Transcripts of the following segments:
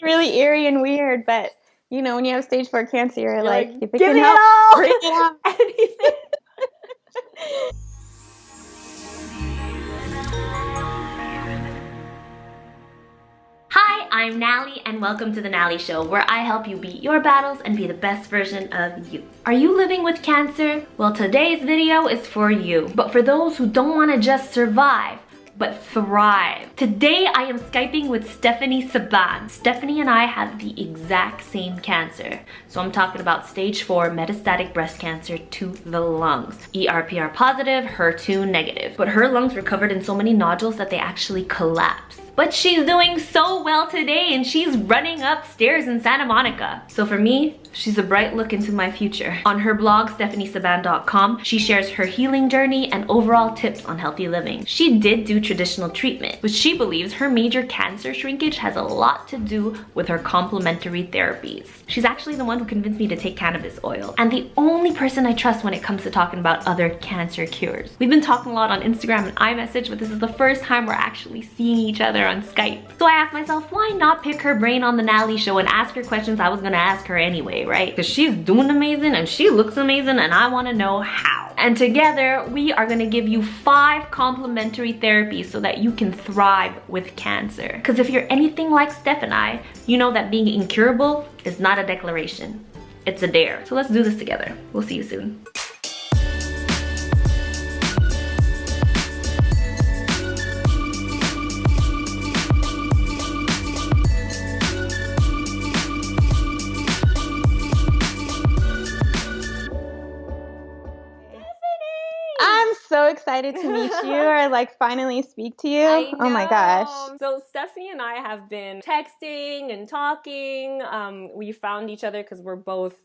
It's really eerie and weird, but you know, when you have stage 4 cancer, you're like, if it give can me help, it all. bring it on. Anything. Hi, I'm Nalie, and welcome to the Nalie Show, where I help you beat your battles and be the best version of you. Are you living with cancer? Well, today's video is for you, but for those who don't want to just survive, but thrive. Today I am Skyping with Stephanie Seban. Stephanie and I have the exact same cancer. So I'm talking about stage 4 metastatic breast cancer to the lungs. ERPR positive, HER2 negative. But her lungs were covered in so many nodules that they actually collapsed. But she's doing so well today and she's running upstairs in Santa Monica. So for me, she's a bright look into my future. On her blog, stephanieseban.com, she shares her healing journey and overall tips on healthy living. She did do traditional treatment, but she believes her major cancer shrinkage has a lot to do with her complementary therapies. She's actually the one who convinced me to take cannabis oil, and the only person I trust when it comes to talking about other cancer cures. We've been talking a lot on Instagram and iMessage, but this is the first time we're actually seeing each other on Skype. So I asked myself, why not pick her brain on the Nalie Show and ask her questions I was gonna ask her anyway, right? Because she's doing amazing and she looks amazing and I wanna know how. And together, we are gonna give you 5 complementary therapies so that you can thrive with cancer. Because if you're anything like Steph and I, you know that being incurable is not a declaration, it's a dare. So let's do this together. We'll see you soon. I'm so excited to meet you or like finally speak to you. I know. Oh my gosh. So Stephanie and I have been texting and talking. We found each other because we're both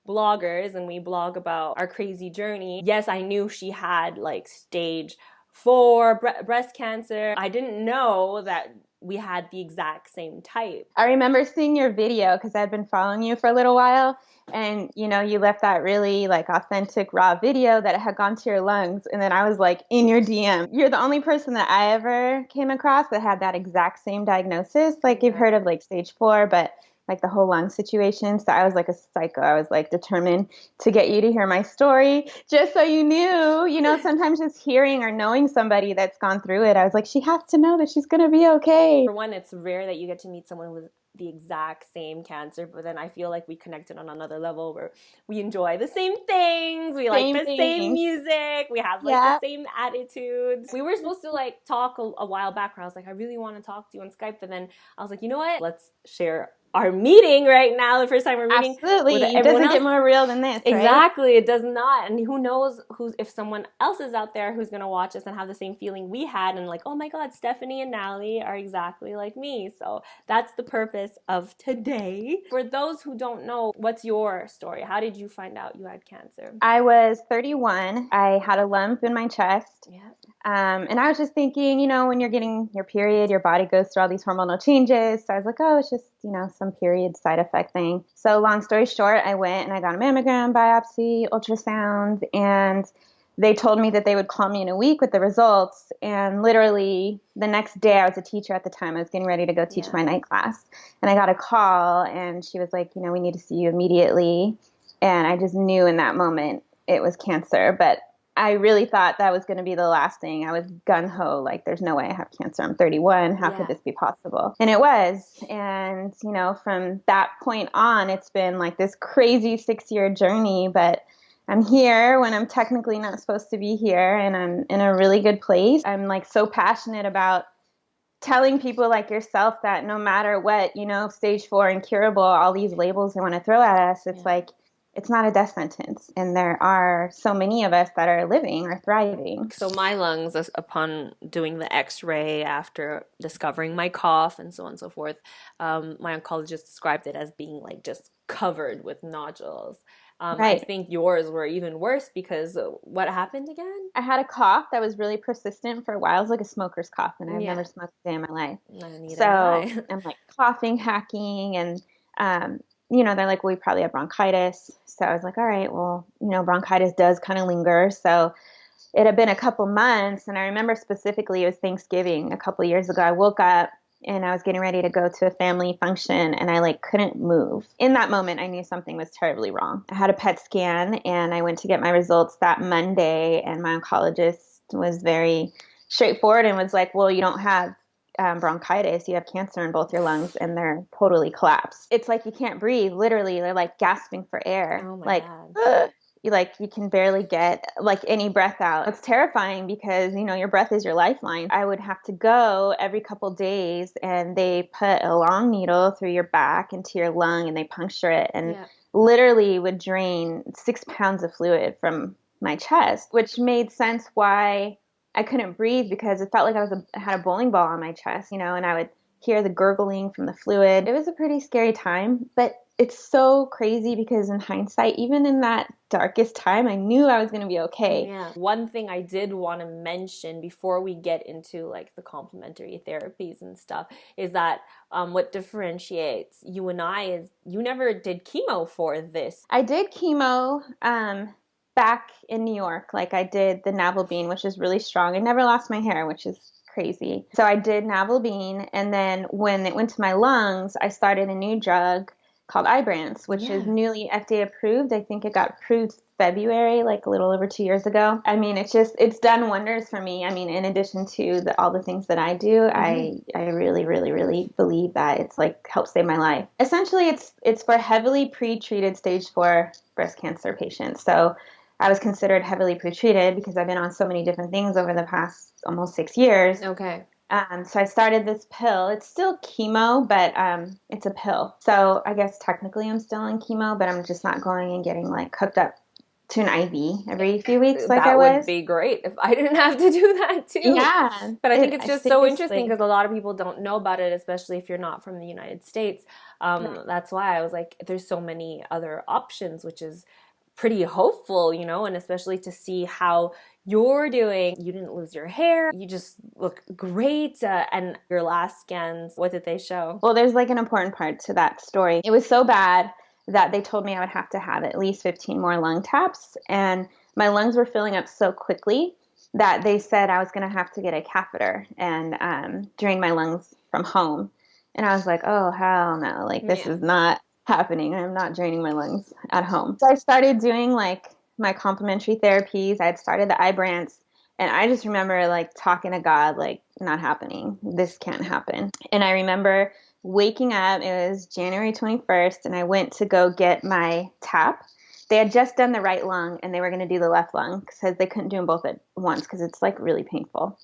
bloggers and we blog about our crazy journey. Yes, I knew she had like stage 4 breast cancer. I didn't know that we had the exact same type. I remember seeing your video because I'd been following you for a little while, and you know, you left that really like authentic raw video that had gone to your lungs, and then I was like in your DM. You're the only person that I ever came across that had that exact same diagnosis. Like you've heard of like stage 4, but like the whole lung situation. So I was like a psycho. I was like determined to get you to hear my story just so you knew, you know, sometimes just hearing or knowing somebody that's gone through it, I was like, she has to know that she's going to be okay. For one, it's rare that you get to meet someone with the exact same cancer, but then I feel like we connected on another level where we enjoy the same things, we like the same music, we have like the same attitudes. We were supposed to like talk a while back where I was like, I really want to talk to you on Skype, but then I was like, you know what, let's share our meeting right now, the first time we're meeting. Absolutely. It doesn't get more real than this, right? Exactly, it does not. And who knows if someone else is out there who's gonna watch us and have the same feeling we had and like, oh my God, Stephanie and Nalie are exactly like me. So that's the purpose of today. For those who don't know, what's your story? How did you find out you had cancer? I was 31. I had a lump in my chest. Yeah. And I was just thinking, you know, when you're getting your period, your body goes through all these hormonal changes. So I was like, oh, it's just, you know, some period side effect thing. So long story short, I went and I got a mammogram, biopsy, ultrasound, and they told me that they would call me in a week with the results. And literally the next day, I was a teacher at the time. I was getting ready to go teach my night class. And I got a call and she was like, you know, we need to see you immediately. And I just knew in that moment it was cancer. But I really thought that was going to be the last thing. I was gung-ho, like, there's no way I have cancer. I'm 31. How could this be possible? And it was. And, you know, from that point on, it's been like this crazy 6-year journey. But I'm here when I'm technically not supposed to be here, and I'm in a really good place. I'm like so passionate about telling people like yourself that no matter what, you know, stage 4 incurable, all these labels they want to throw at us, it's like, it's not a death sentence. And there are so many of us that are living or thriving. So my lungs, upon doing the x-ray after discovering my cough and so on and so forth, my oncologist described it as being like just covered with nodules. I think yours were even worse because what happened again? I had a cough that was really persistent for a while. It was like a smoker's cough, and I've never smoked a day in my life. So I'm like coughing, hacking, and you know, they're like, well, we probably have bronchitis. So I was like, all right, well, you know, bronchitis does kind of linger. So it had been a couple months, and I remember specifically it was Thanksgiving a couple years ago. I woke up and I was getting ready to go to a family function, and I like couldn't move. In that moment, I knew something was terribly wrong. I had a PET scan, and I went to get my results that Monday, and my oncologist was very straightforward and was like, well, you don't have bronchitis, you have cancer in both your lungs, and they're totally collapsed. It's like you can't breathe. Literally, they're like gasping for air. Oh my like God. you can barely get like any breath out. It's terrifying because, you know, your breath is your lifeline. I would have to go every couple days, and they put a long needle through your back into your lung, and they puncture it, and literally would drain 6 pounds of fluid from my chest, which made sense why I couldn't breathe, because it felt like I had a bowling ball on my chest, you know, and I would hear the gurgling from the fluid. It was a pretty scary time, but it's so crazy because in hindsight, even in that darkest time, I knew I was going to be okay. Yeah. One thing I did want to mention before we get into like the complementary therapies and stuff is that what differentiates you and I is you never did chemo for this. I did chemo back in New York. Like I did the navalbine, which is really strong. I never lost my hair, which is crazy. So I did navalbine, and then when it went to my lungs, I started a new drug called Ibrance, which is newly FDA approved. I think it got approved February, like a little over 2 years ago. I mean, it's done wonders for me. I mean, in addition to all the things that I do, I really, really, really believe that it's like helped save my life. Essentially, it's for heavily pre-treated stage 4 breast cancer patients. So I was considered heavily pre-treated because I've been on so many different things over the past almost 6 years. Okay. So I started this pill. It's still chemo, but it's a pill. So I guess technically I'm still on chemo, but I'm just not going and getting like hooked up to an IV every few weeks like I was. That would be great if I didn't have to do that too. Yeah. But I think it's just so interesting because a lot of people don't know about it, especially if you're not from the United States. That's why I was like, there's so many other options, which is pretty hopeful, you know, and especially to see how you're doing. You didn't lose your hair. You just look great. And your last scans, what did they show? Well, there's like an important part to that story. It was so bad that they told me I would have to have at least 15 more lung taps. And my lungs were filling up so quickly that they said I was going to have to get a catheter and drain my lungs from home. And I was like, oh, hell no. Like, this is not happening. I'm not draining my lungs at home. So I started doing like my complementary therapies. I had started the Ibrance, and I just remember like talking to God, like, not happening. This can't happen. And I remember waking up, it was January 21st, and I went to go get my tap. They had just done the right lung, and they were going to do the left lung because they couldn't do them both at once because it's like really painful.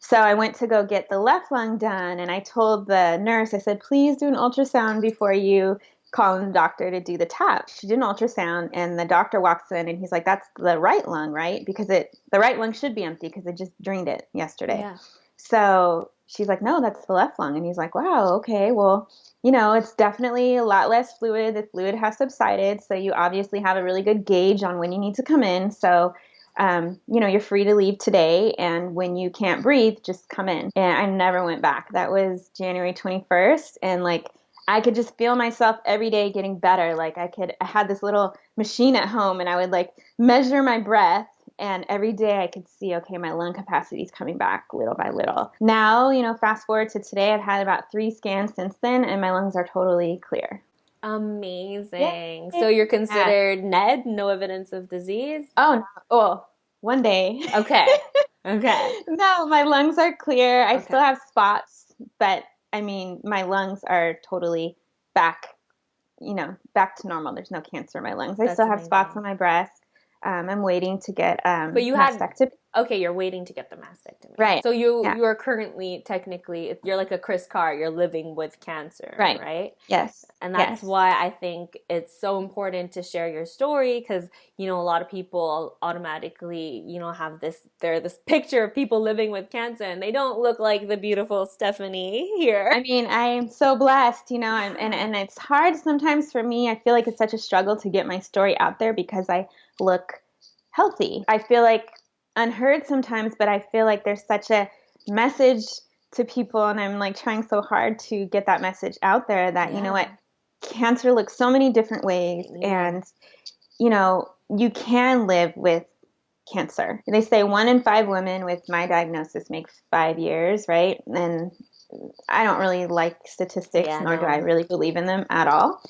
So I went to go get the left lung done, and I told the nurse, I said, please do an ultrasound before you call the doctor to do the tap. She did an ultrasound, and the doctor walks in, and he's like, that's the right lung, right? Because the right lung should be empty because it just drained it yesterday. Yeah. So she's like, no, that's the left lung. And he's like, wow, okay, well, you know, it's definitely a lot less fluid. The fluid has subsided, so you obviously have a really good gauge on when you need to come in. So you know, you're free to leave today, and when you can't breathe, just come in. And I never went back. That was January 21st, and like I could just feel myself every day getting better. Like I had this little machine at home, and I would like measure my breath, and every day I could see, okay, my lung capacity is coming back little by little. Now, you know, fast forward to today, I've had about 3 scans since then, and my lungs are totally clear. Amazing. So you're considered NED, no evidence of disease? Oh, no. Oh, one day. Okay. Okay. No, my lungs are clear. I still have spots, but I mean, my lungs are totally back, you know, back to normal. There's no cancer in my lungs. I still have spots on my breast. I'm waiting to get but you mastectomy. Okay, you're waiting to get the mastectomy. Right. So you are currently, technically, you're like a Chris Carr. You're living with cancer, right? Yes. And that's why I think it's so important to share your story because, you know, a lot of people automatically, you know, have this picture of people living with cancer and they don't look like the beautiful Stephanie here. I mean, I am so blessed, you know, and it's hard sometimes for me. I feel like it's such a struggle to get my story out there because I look healthy. I feel like unheard sometimes, but I feel like there's such a message to people, and I'm like trying so hard to get that message out there that, you know what, cancer looks so many different ways, and, you know, you can live with cancer. They say 1 in 5 women with my diagnosis make 5 years, right? And I don't really like statistics, nor do I really believe in them at all.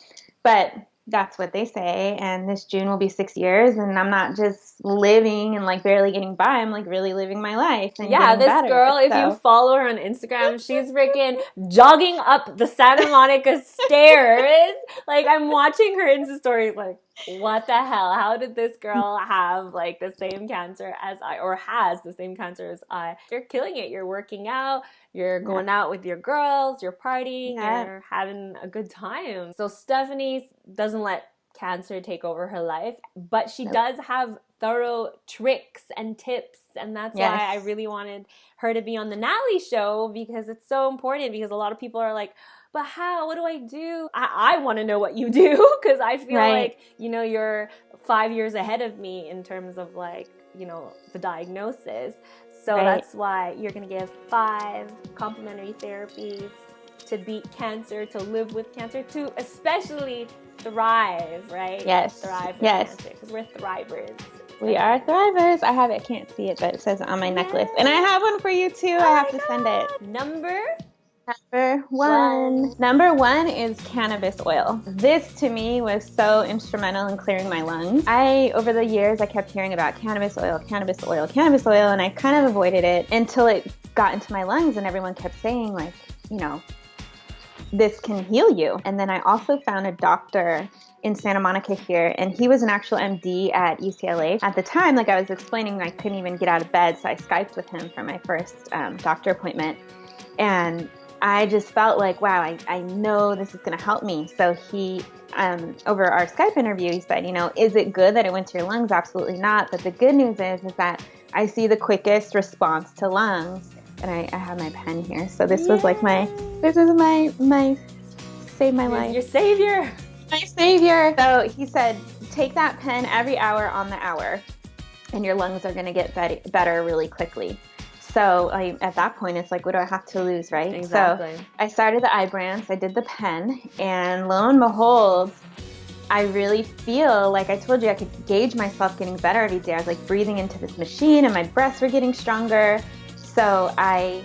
But that's what they say. And this June will be 6 years, and I'm not just living and like barely getting by. I'm like really living my life. And this better, girl, if you follow her on Instagram, she's freaking jogging up the Santa Monica stairs. Like, I'm watching her Insta stories like, what the hell? How did this girl have like the same cancer as I, or has the same cancer as I? You're killing it. You're working out. You're going out with your girls. You're partying. You're having a good time. So Stephanie doesn't let cancer take over her life, but she does have thorough tricks and tips, and that's why I really wanted her to be on the Nalie Show, because it's so important, because a lot of people are like, but how? What do I do? I want to know what you do, because I feel like, you know, you're 5 years ahead of me in terms of like, you know, the diagnosis. So that's why you're going to give 5 complementary therapies to beat cancer, to live with cancer, to especially thrive, right? Yes. Thrive with cancer, because we're thrivers. We are thrivers. I have it. I can't see it, but it says on my necklace. And I have one for you too. I have to send it. Number one. Number one is cannabis oil. This to me was so instrumental in clearing my lungs. Over the years, I kept hearing about cannabis oil, and I kind of avoided it until it got into my lungs, and everyone kept saying like, you know, this can heal you. And then I also found a doctor in Santa Monica here, and he was an actual MD at UCLA. At the time, like I was explaining, I couldn't even get out of bed, so I Skyped with him for my first doctor appointment. And I just felt like, wow, I know this is going to help me. So he, over our Skype interview, he said, you know, is it good that it went to your lungs? Absolutely not. But the good news is that I see the quickest response to lungs. And I have my pen here. So this was like my save my life. Your savior. My savior. So he said, take that pen every hour on the hour, and your lungs are going to get better really quickly. So at that point, it's like, what do I have to lose, right? Exactly. So I started the Ibrance, I did the pen, and lo and behold, I really feel like I told you I could gauge myself getting better every day. I was like breathing into this machine, and my breaths were getting stronger. So I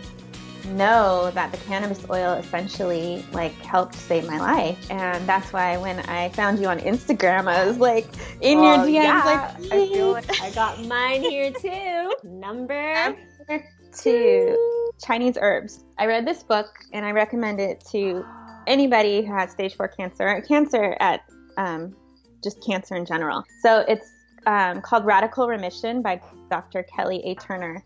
know that the cannabis oil essentially like helped save my life. And that's why when I found you on Instagram, I was like in your DMs, like, I feel like I got mine here too. Number 2, Chinese herbs. I read this book and I recommend it to anybody who has stage 4 cancer, or cancer at just cancer in general. So it's called Radical Remission by Dr. Kelly A. Turner.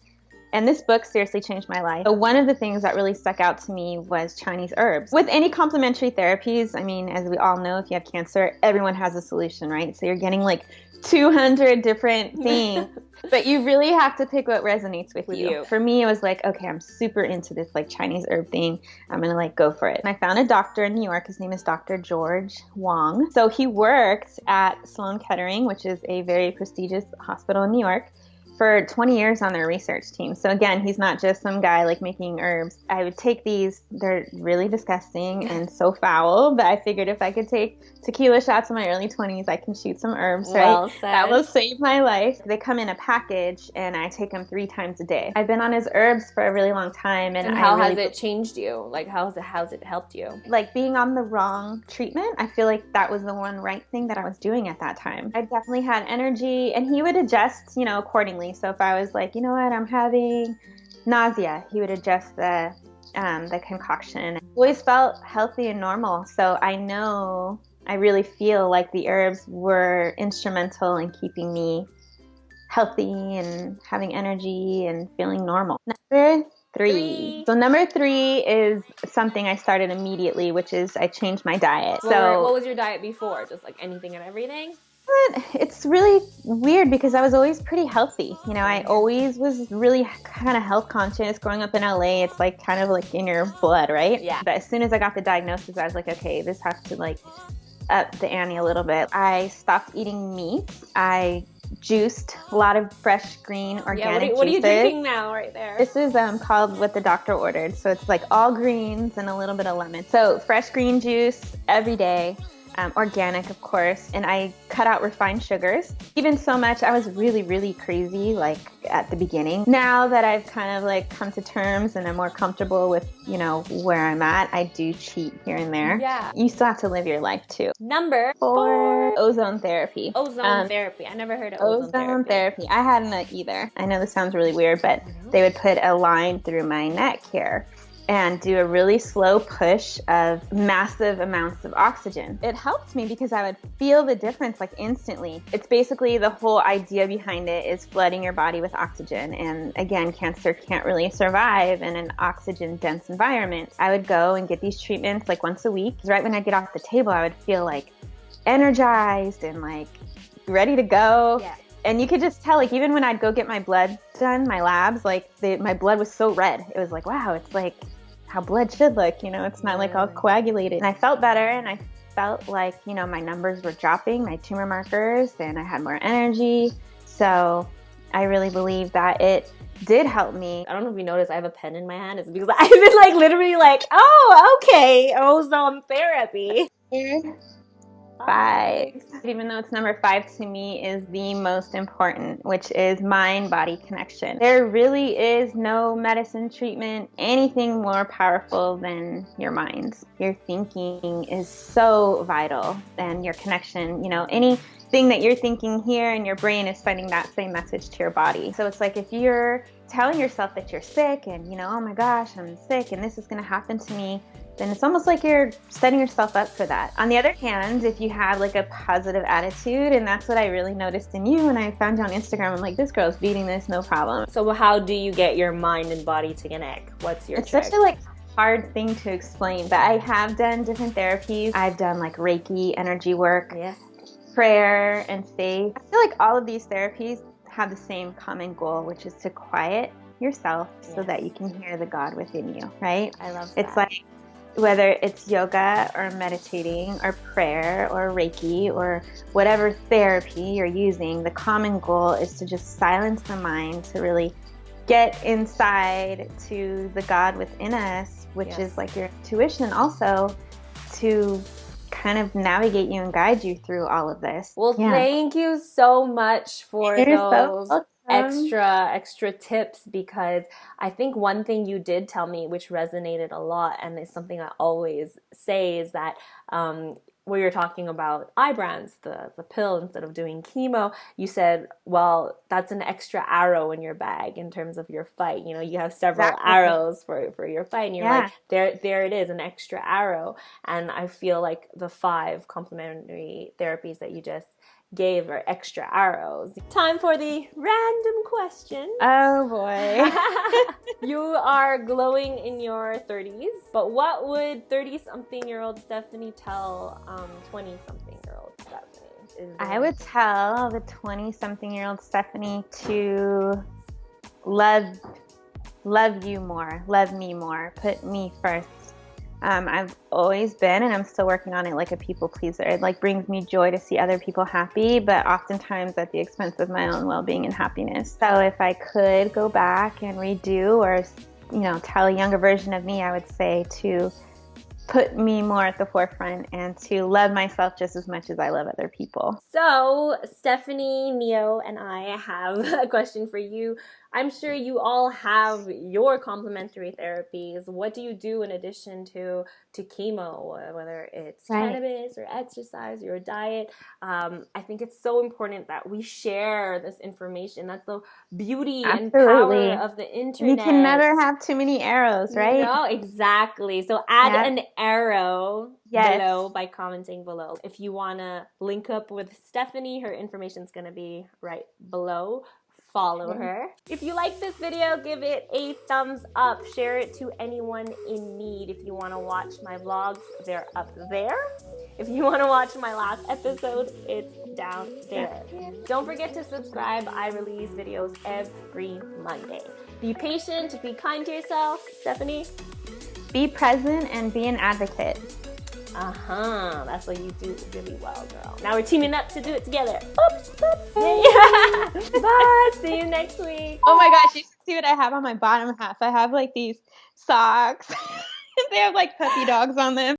And this book seriously changed my life. So one of the things that really stuck out to me was Chinese herbs. With any complementary therapies, I mean, as we all know, if you have cancer, everyone has a solution, right? So you're getting like 200 different things, but you really have to pick what resonates with you. For me, it was like, okay, I'm super into this like Chinese herb thing. I'm gonna like go for it. And I found a doctor in New York. His name is Dr. George Wong. So he worked at Sloan Kettering, which is a very prestigious hospital in New York, for 20 years on their research team. So again, he's not just some guy like making herbs. I would take these, they're really disgusting and so foul, but I figured if I could take tequila shots in my early 20s, I can shoot some herbs, right? Well said. That will save my life. They come in a package and I take them 3 times a day. I've been on his herbs for a really long time. And how has it changed you? Like how's it helped you? Like being on the wrong treatment, I feel like that was the one right thing that I was doing at that time. I definitely had energy, and he would adjust, you know, accordingly. So if I was like, you know what, I'm having nausea, he would adjust the concoction. I always felt healthy and normal. So I really feel like the herbs were instrumental in keeping me healthy and having energy and feeling normal. Number 3. So number 3 is something I started immediately, which is I changed my diet. What was your diet before? Just like anything and everything? It's really weird because I was always pretty healthy. You know, I always was really kind of health conscious. Growing up in LA, it's like kind of like in your blood, right? Yeah. But as soon as I got the diagnosis, I was like, okay, this has to like up the ante a little bit. I stopped eating meat. I juiced a lot of fresh green organic juices. What are you drinking now right there? This is called what the doctor ordered. So it's like all greens and a little bit of lemon. So fresh green juice every day. organic, of course, and I cut out refined sugars. Even so much, I was really, really crazy, like at the beginning. Now that I've kind of like come to terms and I'm more comfortable with, you know, where I'm at, I do cheat here and there. Yeah. You still have to live your life too. Number 4, ozone therapy. Ozone therapy. I never heard of ozone therapy. I hadn't either. I know this sounds really weird, but they would put a line through my neck here and do a really slow push of massive amounts of oxygen. It helped me because I would feel the difference like instantly. It's basically the whole idea behind it is flooding your body with oxygen. And again, cancer can't really survive in an oxygen dense environment. I would go and get these treatments like once a week. Right when I get off the table, I would feel like energized and like ready to go. Yeah. And you could just tell, like, even when I'd go get my blood done, my labs, like, my blood was so red. It was like, wow, it's like how blood should look, you know, it's not like all coagulated. And I felt better, and I felt like, you know, my numbers were dropping, my tumor markers, and I had more energy. So I really believe that it did help me. I don't know if you noticed, I have a pen in my hand. It's because I've been like literally like, oh, okay, ozone therapy. 5, even though it's number 5 to me, is the most important, which is mind-body connection. There really is no medicine, treatment, anything more powerful than your mind. Your thinking is so vital, and your connection, you know, anything that you're thinking here in your brain is sending that same message to your body. So it's like if you're telling yourself that you're sick and, you know, oh my gosh, I'm sick and this is going to happen to me, then it's almost like you're setting yourself up for that. On the other hand, if you have like a positive attitude, and that's what I really noticed in you when I found you on Instagram, I'm like, this girl's beating this, no problem. So how do you get your mind and body to connect? What's your trick? It's such a like hard thing to explain, but I have done different therapies. I've done like Reiki, energy work, Yes. prayer, and faith. I feel like all of these therapies have the same common goal, which is to quiet yourself so that you can hear the God within you, right? I love that. It's like, whether it's yoga or meditating or prayer or Reiki or whatever therapy you're using, the common goal is to just silence the mind, to really get inside to the God within us, which is like your intuition also, to kind of navigate you and guide you through all of this. Well, thank you so much for those extra tips, because I think one thing you did tell me which resonated a lot, and it's something I always say, is that where you're talking about Ibrance, the pill, instead of doing chemo, you said, well, that's an extra arrow in your bag in terms of your fight. You know, you have several arrows for your fight, and you're like, there it is, an extra arrow. And I feel like the 5 complementary therapies that you just gave are extra arrows. Time for the random question. Oh boy. You are glowing in your 30s, but what would 30-something-year-old Stephanie tell 20-something-year-old Stephanie? I would tell the 20-something-year-old Stephanie to love you more, love me more, put me first. I've always been, and I'm still working on it, like a people pleaser. It like brings me joy to see other people happy, but oftentimes at the expense of my own well-being and happiness. So if I could go back and redo, or, you know, tell a younger version of me, I would say to put me more at the forefront and to love myself just as much as I love other people. So Stephanie, Neo, and I have a question for you. I'm sure you all have your complementary therapies. What do you do in addition to chemo, whether it's cannabis or exercise or your diet? I think it's so important that we share this information. That's the beauty and power of the internet. You can never have too many arrows, right? No, exactly. So add an arrow below by commenting below. If you want to link up with Stephanie, her information is going to be right below. Follow her. If you like this video, give it a thumbs up. Share it to anyone in need. If you want to watch my vlogs, they're up there. If you want to watch my last episode, it's down there. Don't forget to subscribe. I release videos every Monday. Be patient, be kind to yourself. Stephanie? Be present and be an advocate. That's what you do really well, girl. Now we're teaming up to do it together. Oops. Hey. Bye. See you next week. Oh my gosh, you should see what I have on my bottom half. I have like these socks. They have like puppy dogs on them.